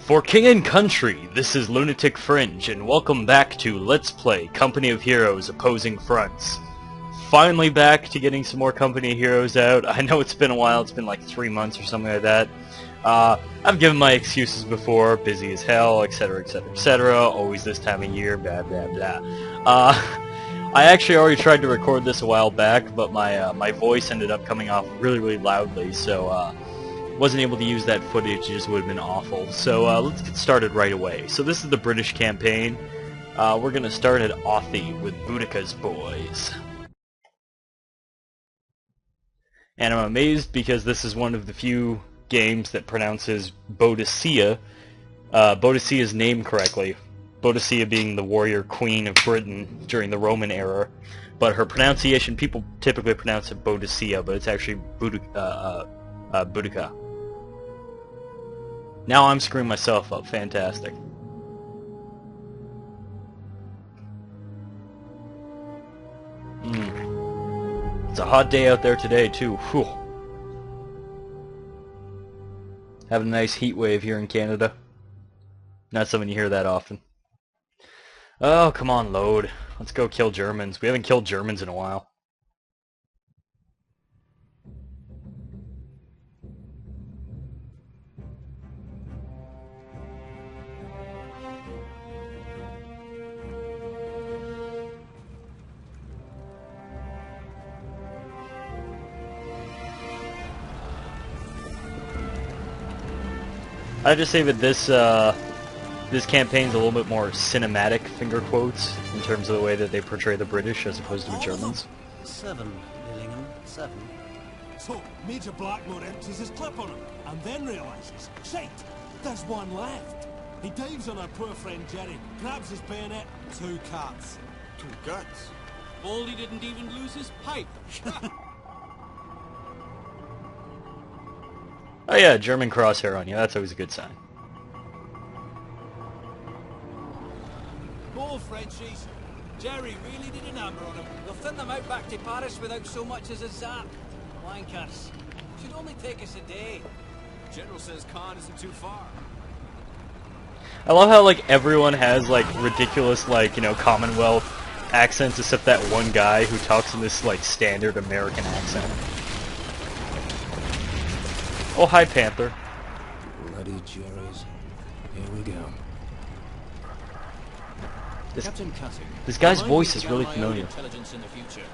For King and Country, this is Lunatic Fringe, and welcome back to Let's Play Company of Heroes Opposing Fronts. Finally back to getting some more Company of Heroes out. I know it's been a while, it's been like 3 months or something like that. I've given my excuses before, busy as hell, etc, etc, etc, always this time of year, blah blah blah. I actually already tried to record this a while back, but my voice ended up coming off really loudly, so wasn't able to use that footage. It just would have been awful. So let's get started right away. So this is the British campaign. We're going to start at Authie with Boudica's boys. And I'm amazed because this is one of the few games that pronounces Boadicea, Boadicea's name correctly. Boadicea being the warrior queen of Britain during the Roman era. But her pronunciation, people typically pronounce it Boadicea, but it's actually Boudica. Now I'm screwing myself up. Fantastic. It's a hot day out there today, too. Whew. Having a nice heat wave here in Canada. Not something you hear that often. Oh, come on, load. Let's go kill Germans. We haven't killed Germans in a while. I just say that this campaign's a little bit more cinematic, finger quotes, in terms of the way that they portray the British as opposed to the Germans. 7, Billingham, 7. So, Major Blackmore empties his clip on him, and then realises, shite, there's one left. He dives on our poor friend Jerry, grabs his bayonet, 2 cats. 2 guts? Baldy didn't even lose his pipe. Oh yeah, German crosshair on you. That's always a good sign. More Frenchies. Jerry really did a number on him. They'll thin them out back to Paris without so much as a zap. Wankers. Should only take us a day. General says Khan isn't too far. I love how, like, everyone has, like, ridiculous, like, you know, Commonwealth accents except that one guy who talks in this, like, standard American accent. Oh, hi, Panther. Bloody Jerry's. Here we go. Captain Cutting. This guy's voice is really familiar. Intelligence in the future.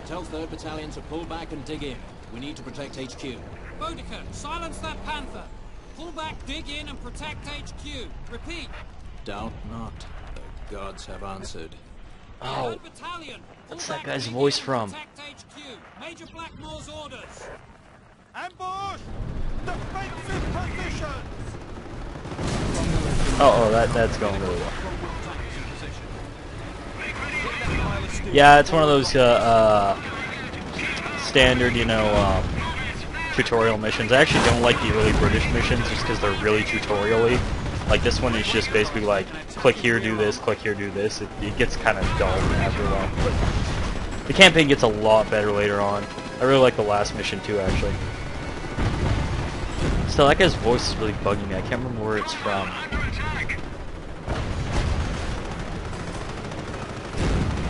Tell 3rd Battalion to pull back and dig in. We need to protect HQ. Boudica, silence that Panther. Pull back, dig in, and protect HQ. Repeat. Doubt not. The gods have answered. Oh, 3rd Battalion. what's that guy's voice from? Protect HQ. Major Blackmore's orders. Ambush! Defensive positions! Oh, that's going really well. Yeah, it's one of those standard, you know, tutorial missions. I actually don't like the early British missions just because they're really tutorial-y. Like this one is just basically like, click here, do this, click here, do this. It gets kind of dull after a while. But the campaign gets a lot better later on. I really like the last mission too, actually. Still, that guy's voice is really bugging me. I can't remember where it's from.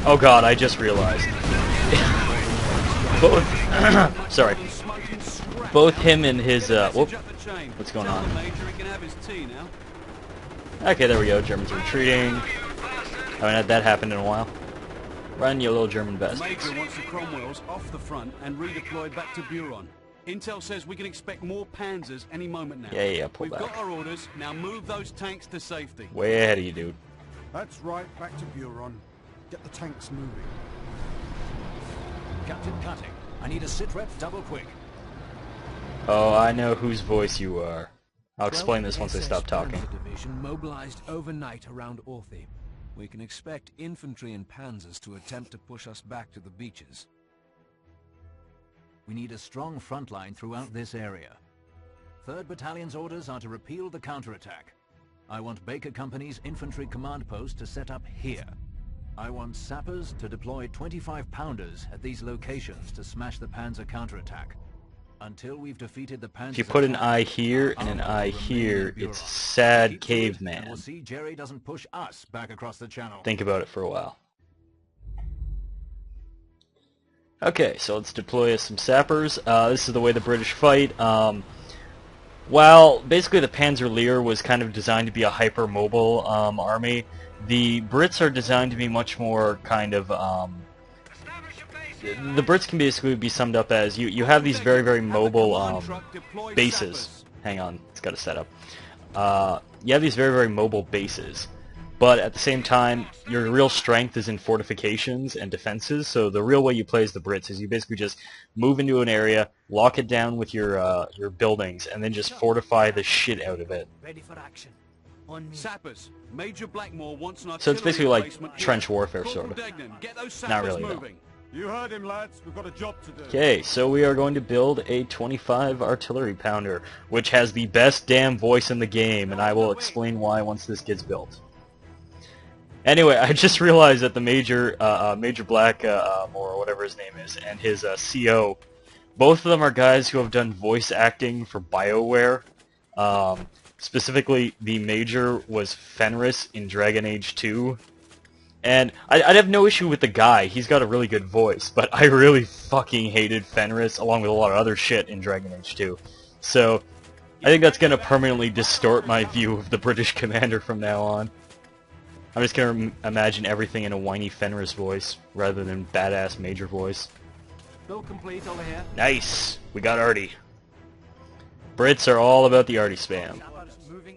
Oh god, I just realized. Both, sorry. Both him and his, whoop. What's going on? Okay, there we go. Germans are retreating. I haven't had that happen in a while. Run, you little German bastards. Major wants the Cromwells off the front and redeployed back to Buron. Intel says we can expect more Panzers any moment now. Yeah, pull We've back. got our orders, now move those tanks to safety. Way ahead of you, dude. That's right, back to Buron. Get the tanks moving. Captain Cutting, I need a sitrep double quick. Oh, I know whose voice you are. I'll 12th explain this once I SS stop talking. Panzer Division mobilized overnight around Authie. We can expect infantry and panzers to attempt to push us back to the beaches. We need a strong front line throughout this area. 3rd Battalion's orders are to repeal the counterattack. I want Baker Company's infantry command post to set up here. I want sappers to deploy 25-pounders at these locations to smash the Panzer counterattack. Until we've defeated the Panzers. If you put an eye here and an eye here, it's sad And caveman. we'll see Jerry doesn't push us back across the channel. Think about it for a while. Okay, so let's deploy some sappers. This is the way the British fight. While basically the Panzer-Lehr was kind of designed to be a hyper-mobile army, the Brits are designed to be much more kind of... the Brits can basically be summed up as you have these very, very mobile bases. Hang on, it's got to set up. You have these very, very mobile bases. But at the same time, your real strength is in fortifications and defenses. So the real way you play as the Brits is you basically just move into an area, lock it down with your buildings, and then just fortify the shit out of it. Ready for action. On me. Sappers. Major Blackmore wants an So it's basically like replacement trench here. warfare, Corporal sort of. Degnan, get those sappers Not really, though. moving. You heard him, lads. We've got a job to do. Okay, so we are going to build a 25 artillery pounder, which has the best damn voice in the game, and I will explain why once this gets built. Anyway, I just realized that the Major Black, or whatever his name is, and his CO, both of them are guys who have done voice acting for BioWare. Specifically, the Major was Fenris in Dragon Age 2. And I'd have no issue with the guy. He's got a really good voice, but I really fucking hated Fenris, along with a lot of other shit in Dragon Age 2. So, I think that's going to permanently distort my view of the British commander from now on. I'm just going to imagine everything in a whiny Fenris voice, rather than badass Major voice. Build complete over here. Nice! We got Artie. Brits are all about the Artie spam.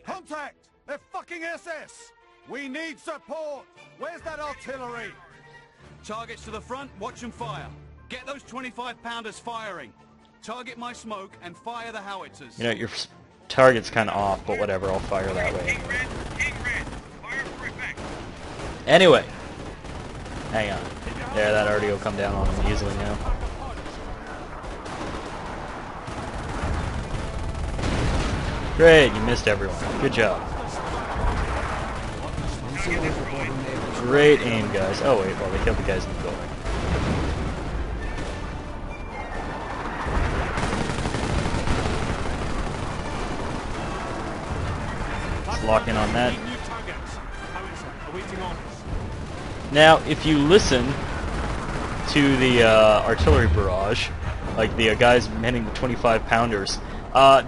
Contact! They're fucking SS! We need support! Where's that artillery? Targets to the front, watch them fire. Get those 25-pounders firing. Target my smoke and fire the howitzers. You know, your target's kind of off, but whatever, I'll fire that way. Anyway, hang on. There, that Artie will come down on him easily now. Great, you missed everyone. Good job. Great aim, guys. Oh wait, well they killed the guys in the building. Let's lock in on that. Now, if you listen to the artillery barrage, like the guys manning the 25-pounders,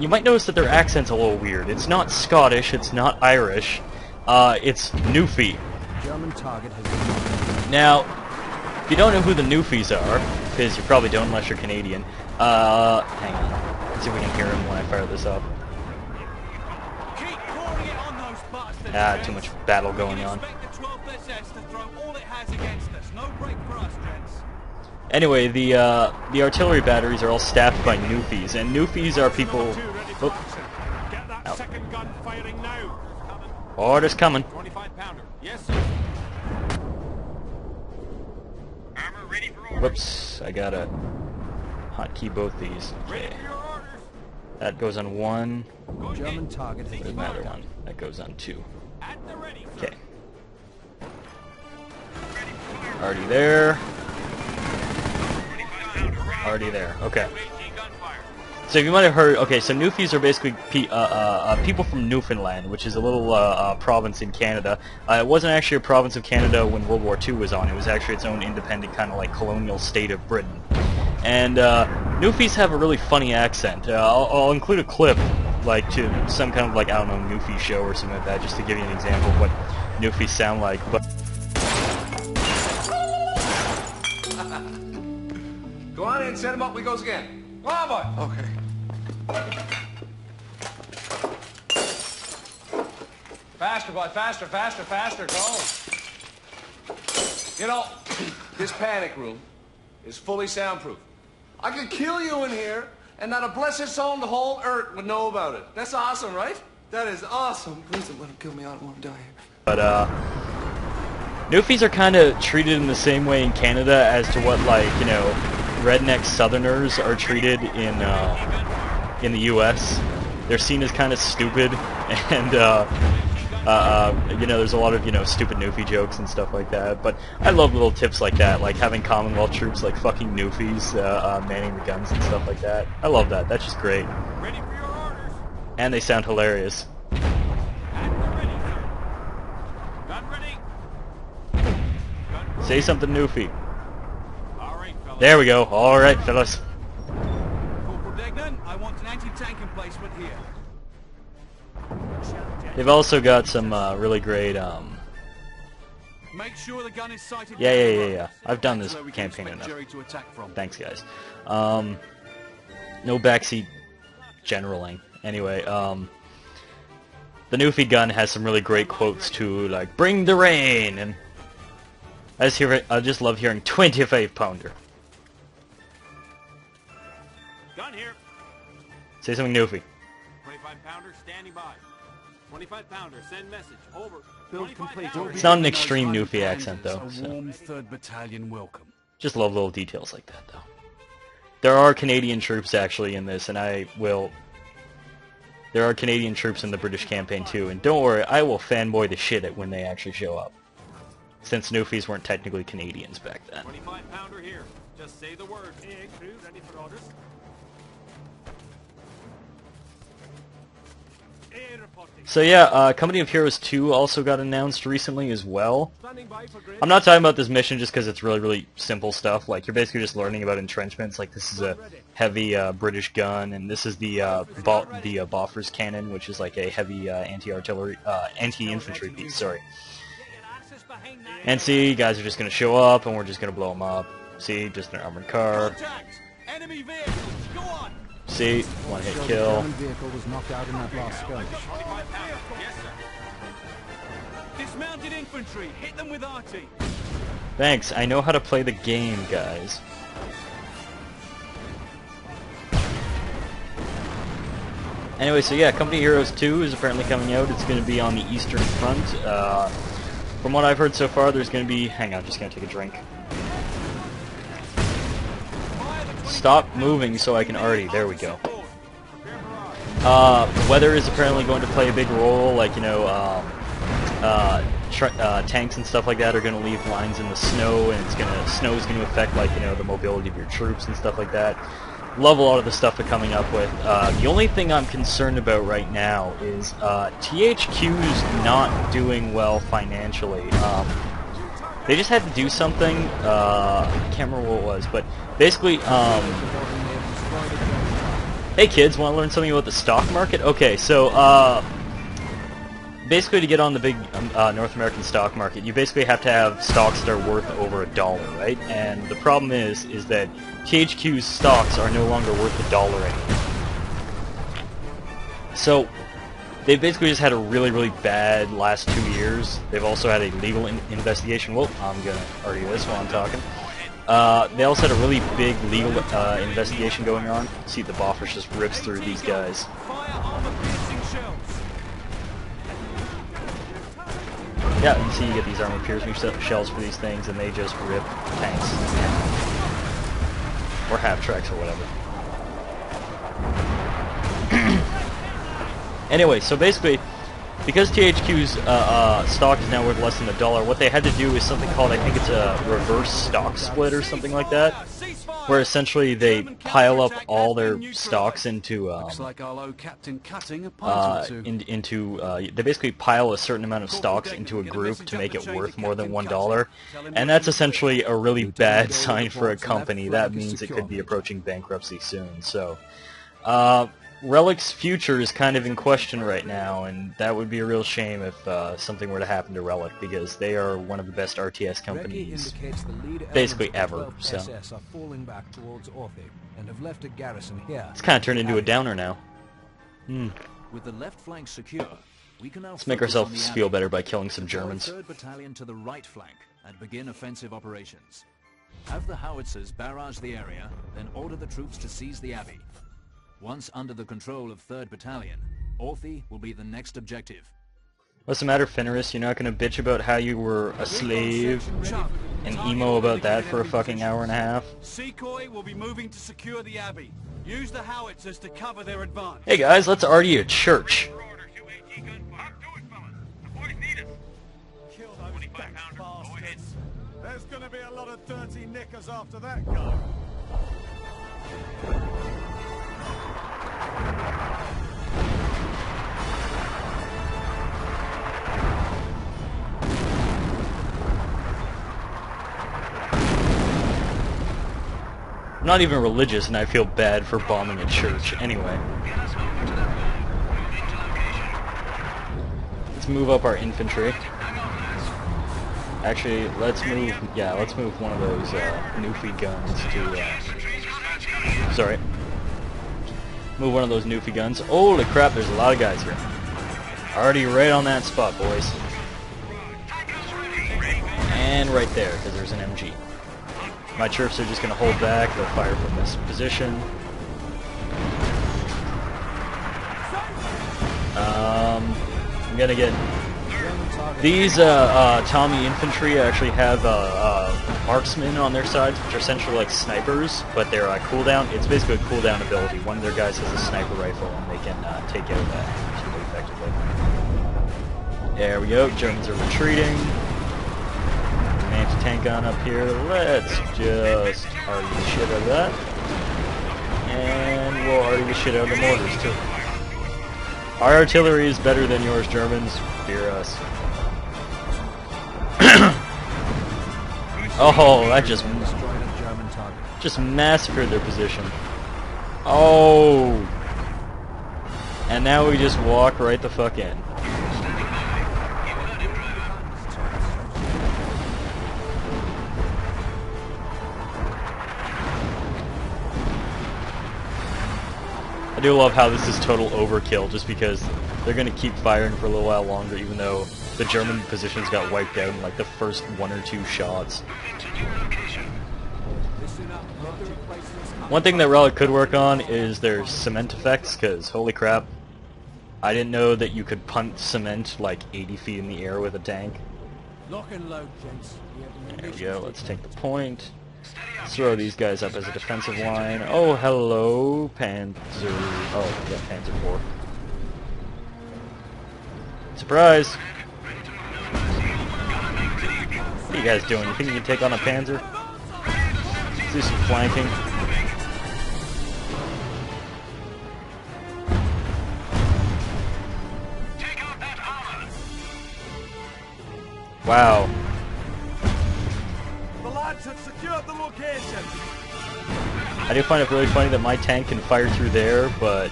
you might notice that their accent's a little weird. It's not Scottish, it's not Irish, it's Newfie. German target has been... Now, if you don't know who the Newfies are, because you probably don't unless you're Canadian, hang on. Let's see if we can hear him when I fire this up. Keep pouring it on those bastards, Too much battle going on. Expect the 12th SS to throw all it has against us. No break for us, gents. Anyway, the artillery batteries are all staffed by Newfies, and Newfies are people... Oh. Get that second gun firing now. Order's coming. 25-pounder. Yes, sir. Armor ready for orders. Whoops, I gotta hotkey both these. Okay. That goes on one. German target has There's been... another one. That goes on two. At the ready, sir. Okay. Already there. Already there. Okay. So you might have heard, okay, so Newfies are basically people from Newfoundland, which is a little province in Canada. It wasn't actually a province of Canada when World War II was on. It was actually its own independent kind of like colonial state of Britain. And Newfies have a really funny accent. I'll include a clip, like to some kind of like, I don't know, Newfie show or something like that, just to give you an example of what Newfies sound like. But Go on in, set him up, we goes again. Come on, boy. Okay. Faster, boy, faster, faster, faster, go. You know, this panic room is fully soundproof. I could kill you in here, and not a blessed soul in the whole earth would know about it. That's awesome, right? That is awesome. Please don't let him kill me, I don't want to die here. But, Newfies are kind of treated in the same way in Canada as to what, like, you know, redneck Southerners are treated in the U.S. They're seen as kind of stupid, and You know, there's a lot of, you know, stupid Newfie jokes and stuff like that, but I love little tips like that, like having Commonwealth troops like fucking Newfies manning the guns and stuff like that. I love that. That's just great. Ready for your orders. And they sound hilarious. And we're ready, sir. Gun ready. Gun ready. Say something Newfie. All right, fellas. There we go. All right, fellas. Corporal Degnan, I want an anti-tank emplacement here. They've also got some really great. Make sure the gun is sighted. Yeah. I've done this That's where we can campaign expect enough. Jerry to attack from. Thanks, guys. No backseat generaling. Anyway, the Newfie gun has some really great quotes too, like "Bring the rain," and I just love hearing 25 pounder. Gun here. Say something Newfie. 25 pounder standing by. 25 pounder, send message. Over. Build 25 complete. pounder. It's not an extreme Newfie accent though. A So. warm 3rd Battalion welcome. Just love little details like that though. There are Canadian troops actually in this, and there are Canadian troops in the British campaign too, and don't worry, I will fanboy the shit at when they actually show up. Since Newfies weren't technically Canadians back then. 25 pounder here. Just say the word. AA crew, ready for orders. AA reporting. So yeah, Company of Heroes 2 also got announced recently as well. Standing by for grade. I'm not talking about this mission just because it's really, really simple stuff. Like, you're basically just learning about entrenchments. Like, this is a heavy British gun, and this is the Bofors cannon, which is like a heavy anti-artillery, anti-infantry piece, sorry. And see, guys are just going to show up, and we're just going to blow them up. See, just an armored car. Contact! Enemy vehicles! Go on! See, one-hit So the kill. German vehicle was knocked out in that last skirmish. 25 pounder. Yes, sir. Dismounted infantry! Hit them with arty! Thanks, I know how to play the game, guys. Anyway, so yeah, Company of Heroes 2 is apparently coming out. It's going to be on the Eastern Front. From what I've heard so far, there's going to be... Hang on, just going to take a drink. Stop moving so I can already... There we go. Weather is apparently going to play a big role, like, you know, tanks and stuff like that are going to leave lines in the snow, and snow is going to affect, like, you know, the mobility of your troops and stuff like that. Love a lot of the stuff they're coming up with. The only thing I'm concerned about right now is THQ's not doing well financially. They just had to do something. I can't remember what it was, but basically, hey kids, want to learn something about the stock market? Okay, so basically to get on the big North American stock market, you basically have to have stocks that are worth over $1, right? And the problem is that THQ's stocks are no longer worth $1 anymore. So they've basically just had a really, really bad last 2 years. They've also had a legal investigation. Whoa, I'm gonna argue this while I'm talking. They also had a really big legal investigation going on. See, the Bofors just rips through these guys. Fire armor-piercing shells! Yeah, you see, you get these armor-piercing shells for these things, and they just rip tanks. Or half-tracks or whatever. Anyway, so basically, because THQ's stock is now worth less than $1, what they had to do is something called, I think it's a reverse stock split or something like that, where essentially they pile up all their stocks into Looks like our low captain cutting a pint or two. they basically pile a certain amount of stocks into a group to make it worth more than $1, and that's essentially a really bad sign for a company. That means it could be approaching bankruptcy soon. So, Relic's future is kind of in question right now, and that would be a real shame if something were to happen to Relic, because they are one of the best RTS companies basically ever. So SS are falling back towards Orthe and have left a garrison here. it's kind of turned into a downer now. With the left flank secure, we can now Let's make focus on ourselves the feel Abbey, better by killing some deploy Germans. 3rd Battalion to the right flank and begin offensive operations. Have the howitzers barrage the area, then order the troops to seize the Abbey. Once under the control of 3rd Battalion, Orthe will be the next objective. What's the matter, Fenris? You're not gonna bitch about how you were a slave and emo about that for a fucking hour and a half? Secoy will be moving to secure the Abbey. Use the howitzers to cover their advance. Hey guys, let's argue a church. For orders, UAG gun. Up to it, fellas. bastards! There's gonna be a lot of dirty knickers after that guy. I'm not even religious, and I feel bad for bombing a church. Anyway. Let's move up our infantry. Actually, let's move one of those Newfie guns to, sorry. Move one of those Newfie guns. Holy crap, there's a lot of guys here. Already right on that spot, boys. And right there, because there's an MG. My chirps are just going to hold back. They'll fire from this position. I'm going to get... These Tommy infantry actually have marksmen on their sides, which are essentially like snipers, but they're cooldown. It's basically a cooldown ability. One of their guys has a sniper rifle, and they can take out that really effectively. There we go. Germans are retreating. Anti-tank gun up here. Let's just argue the shit out of that. And we'll argue the shit out of the mortars, too. Our artillery is better than yours, Germans. Fear us. Oh, that just massacred their position. Oh! And now we just walk right the fuck in. I do love how this is total overkill, just because they're going to keep firing for a little while longer, even though the German positions got wiped out in like the first 1 or 2 shots. One thing that Relic could work on is their cement effects, because holy crap, I didn't know that you could punt cement like 80 feet in the air with a tank. Lock and load, gents. There we go, let's take the point. Let's throw these guys up as a defensive line. Oh, hello, Panzer... Oh, yeah, Panzer IV. Surprise! What are you guys doing? You think you can take on a Panzer? Let's do some flanking. Wow. The lads have secured the location. I do find it really funny that my tank can fire through there, but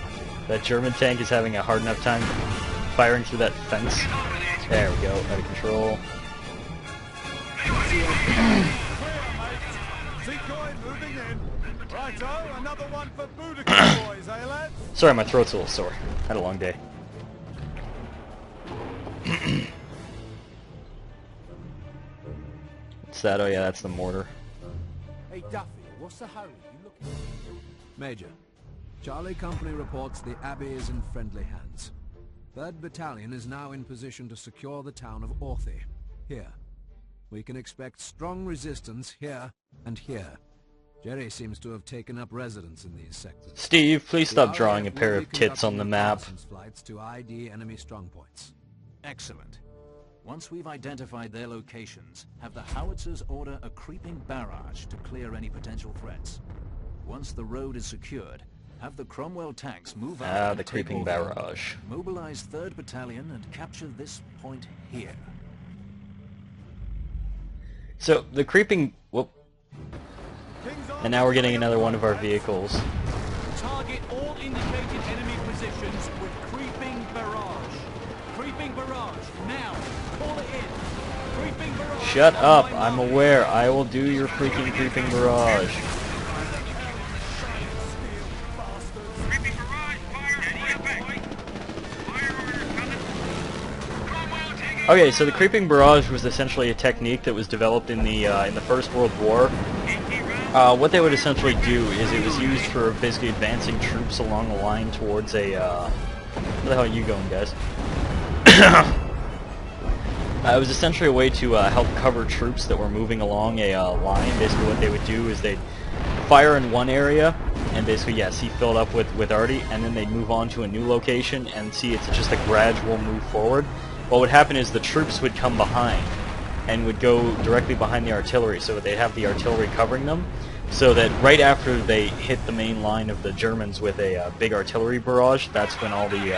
that German tank is having a hard enough time firing through that fence. There we go, out of control. Sorry, my throat's a little sore. Had a long day. What's that? Oh yeah, that's the mortar. Hey Duffy, what's the hurry? You looking? Major, Charlie Company reports the Abbey is in friendly hands. 3rd Battalion is now in position to secure the town of Orthy. Here. We can expect strong resistance here and here. Jerry seems to have taken up residence in these sectors. Steve, please stop drawing a pair of tits on the map. Flights to ID enemy strongpoints. Excellent. Once we've identified their locations, have the howitzers order a creeping barrage to clear any potential threats. Once the road is secured, have the Cromwell tanks move out and the creeping barrage. Mobilize 3rd Battalion and capture this point here. So, the creeping... Whoop. And now we're getting another one of our vehicles. Target all indicated enemy positions with creeping barrage. Creeping barrage, now! Call it in! Creeping barrage! Shut up, I'm aware. I will do your freaking creeping barrage. Okay, so the creeping barrage was essentially a technique that was developed in the First World War. What they would essentially do is it was used for basically advancing troops along the line towards a... where the hell are you going, guys? It was essentially a way to help cover troops that were moving along a line. Basically what they would do is they'd fire in one area, and basically, yeah, see filled up with arty, and then they'd move on to a new location, and see it's just a gradual move forward. What would happen is the troops would come behind, and would go directly behind the artillery, so they'd have the artillery covering them, so that right after they hit the main line of the Germans with a big artillery barrage, that's when all the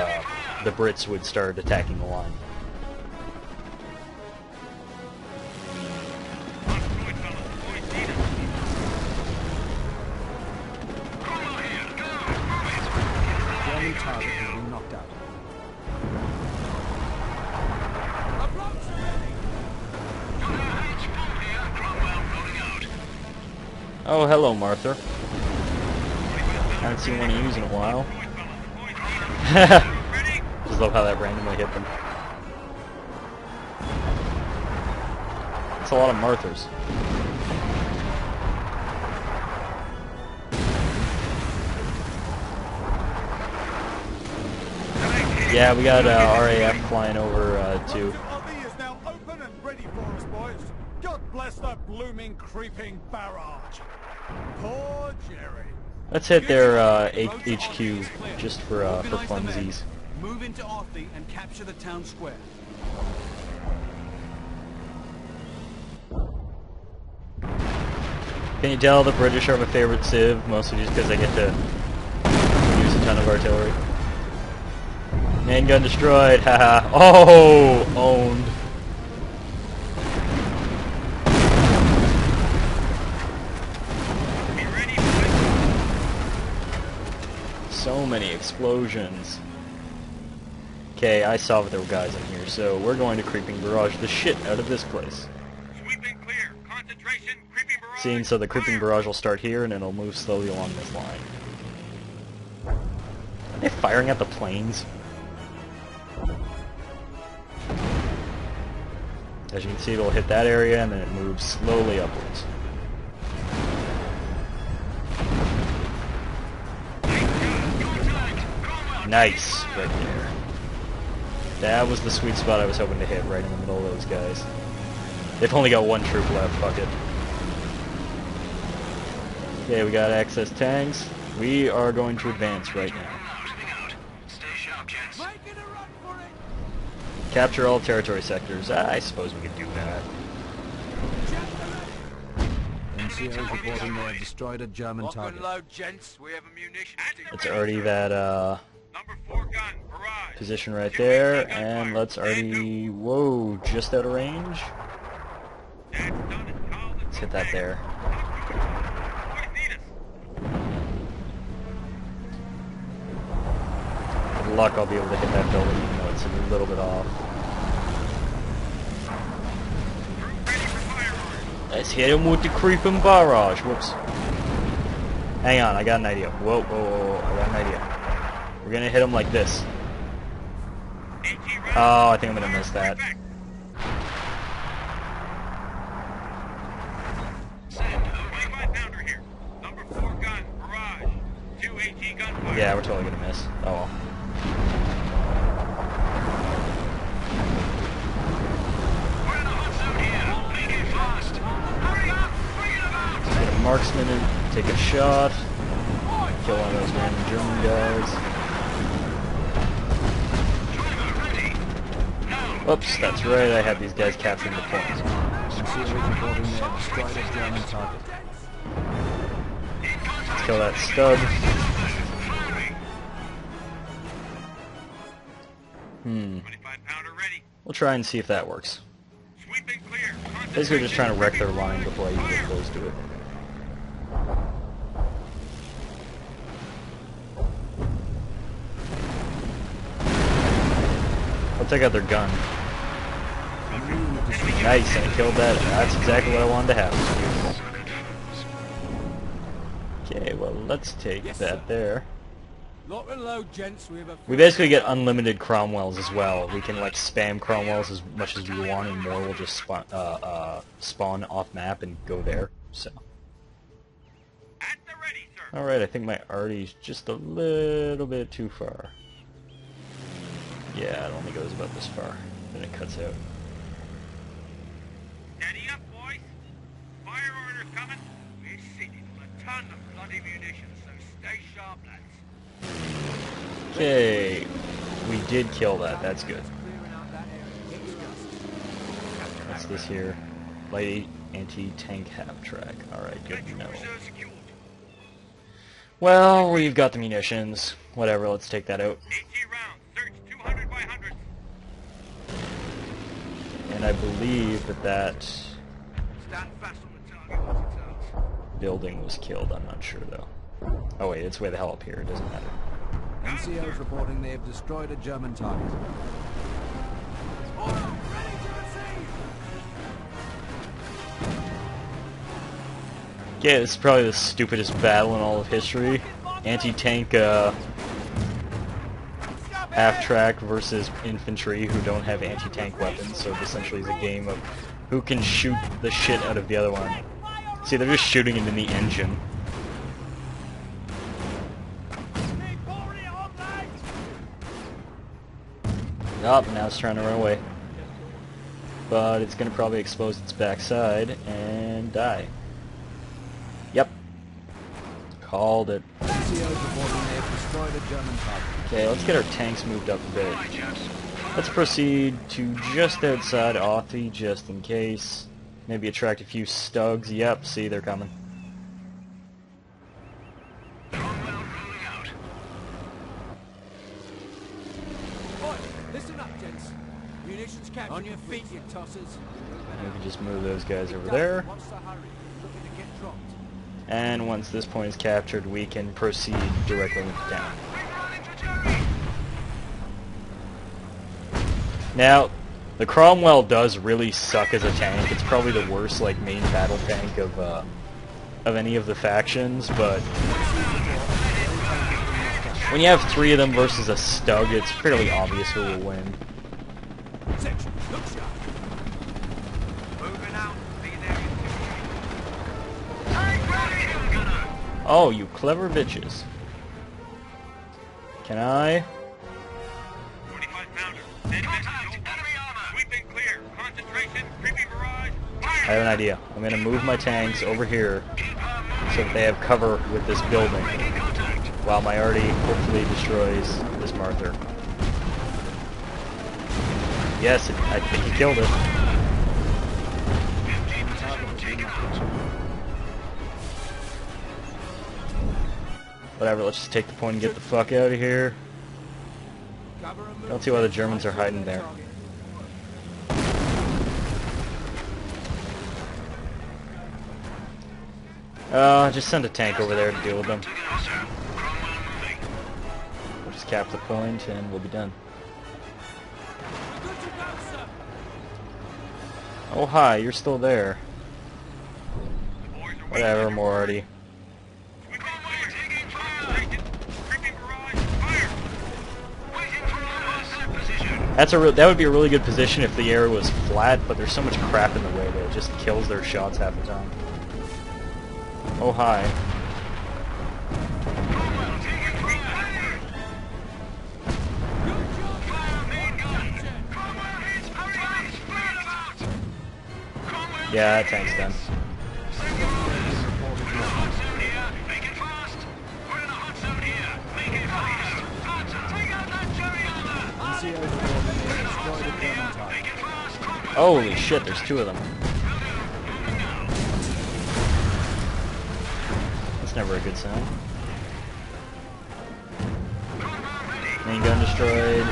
Brits would start attacking the line. German target has been knocked out. Oh, hello, Martha. Haven't seen one of you in a while. Just love how that randomly hit them. That's a lot of Marthas. Yeah, we got RAF flying over too. Othie is now open and ready for us, boys. God bless the blooming creeping barrage. Poor Jerry. Let's hit their HQ just for funsies. Move into Othie and capture the town square. Can you tell the British are my favorite civ, mostly just because I get to use a ton of artillery. Main gun destroyed, haha. Oh, owned. So many explosions. Okay, I saw that there were guys in here, so we're going to creeping barrage the shit out of this place. Sweeping clear. Concentration. Creeping barrage. Seeing so the creeping barrage will start here and it'll move slowly along this line. Are they firing at the planes? As you can see, it'll hit that area and then it moves slowly upwards. Nice, right there. That was the sweet spot I was hoping to hit, right in the middle of those guys. They've only got one troop left, fuck it. Okay, we got access tanks. We are going to advance right now. Capture all territory sectors. I suppose we could do that. NCO is reporting they have destroyed a German target. It's already that position right there, and let's already, whoa, just out of range. Let's hit that there. With luck, I'll be able to hit that building, even though it's a little bit off. Let's hit him with the creeping barrage. Whoops. Hang on, I got an idea. Whoa, whoa, whoa, I got an idea. We're gonna hit him like this. Oh, I think I'm gonna miss that. Yeah, we're totally gonna miss. Oh well. Get a marksman in, take a shot, kill one of those random German guys. Oops, that's right, I had these guys capturing the points. Let's kill that stud. We'll try and see if that works. Basically just trying to wreck their line before I even get close to it. I'll take out their gun. Nice, I killed that. That's exactly what I wanted to have. Okay, well, let's take that there. Lock and load, gents. We basically get unlimited Cromwells as well. We can like spam Cromwells as much as we want, and more will just spawn off map and go there. So. Alright, I think my arty's just a little bit too far. Yeah, it only goes about this far. Then it cuts out. Steady up, boys. Fire orders coming. We're sitting on a ton of bloody munitions, so stay sharp, lads. Okay, we did kill that. That's good. What's this here? Light anti-tank half-track. Alright, good to know. Well, we've got the munitions. Whatever, let's take that out. 80 rounds. Search 200 by 100. And I believe that Stand fast on the target once it's out. building was killed. I'm not sure, though. Oh wait, it's way the hell up here. It doesn't matter. NCO's reporting they have destroyed a German target. Yeah, this is probably the stupidest battle in all of history. Anti-tank half-track versus infantry who don't have anti-tank weapons, so it essentially is a game of who can shoot the shit out of the other one. See, they're just shooting it in the engine. Oh, now it's trying to run away. But it's going to probably expose its backside and die. Yep. Called it. NCO's reporting they have destroyed a German target. Okay, let's get our tanks moved up a bit. Let's proceed to just outside Authie, just in case. Maybe attract a few Stugs. Yep, see, they're coming. Listen up, gents. Munitions captured. On your feet, you tossers. We can just move those guys over there. What's the hurry? Looking to get dropped. And once this point is captured, we can proceed directly into town. Now, the Cromwell does really suck as a tank. It's probably the worst, like, main battle tank of any of the factions, but when you have 3 of them versus a Stug, it's fairly obvious who will win. Section, look sharp. Moving out. Be there in 2 Oh, you clever bitches. Can I? 45 pounder. Enemy armor. Sweeping clear. Concentration. Creepy barrage. Fire. I have an idea. I'm going to move my tanks over here so that they have cover with this building while my arty hopefully destroys this Marther. Yes, I think he killed it. Whatever, let's just take the point and get the fuck out of here. I don't see why the Germans are hiding there. Just send a tank over there to deal with them. We'll just cap the point and we'll be done. Oh hi, you're still there. Whatever, Moriarty. That would be a really good position if the area was flat, but there's so much crap in the way that it just kills their shots half the time. Oh hi. Yeah, that tank's done. Holy shit, there's 2 of them. That's never a good sign. Main gun destroyed.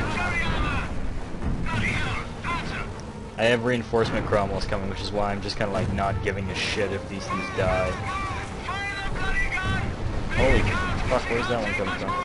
I have reinforcement Cromwells coming, which is why I'm just kind of like not giving a shit if these things die. Holy fuck, where's that one coming from?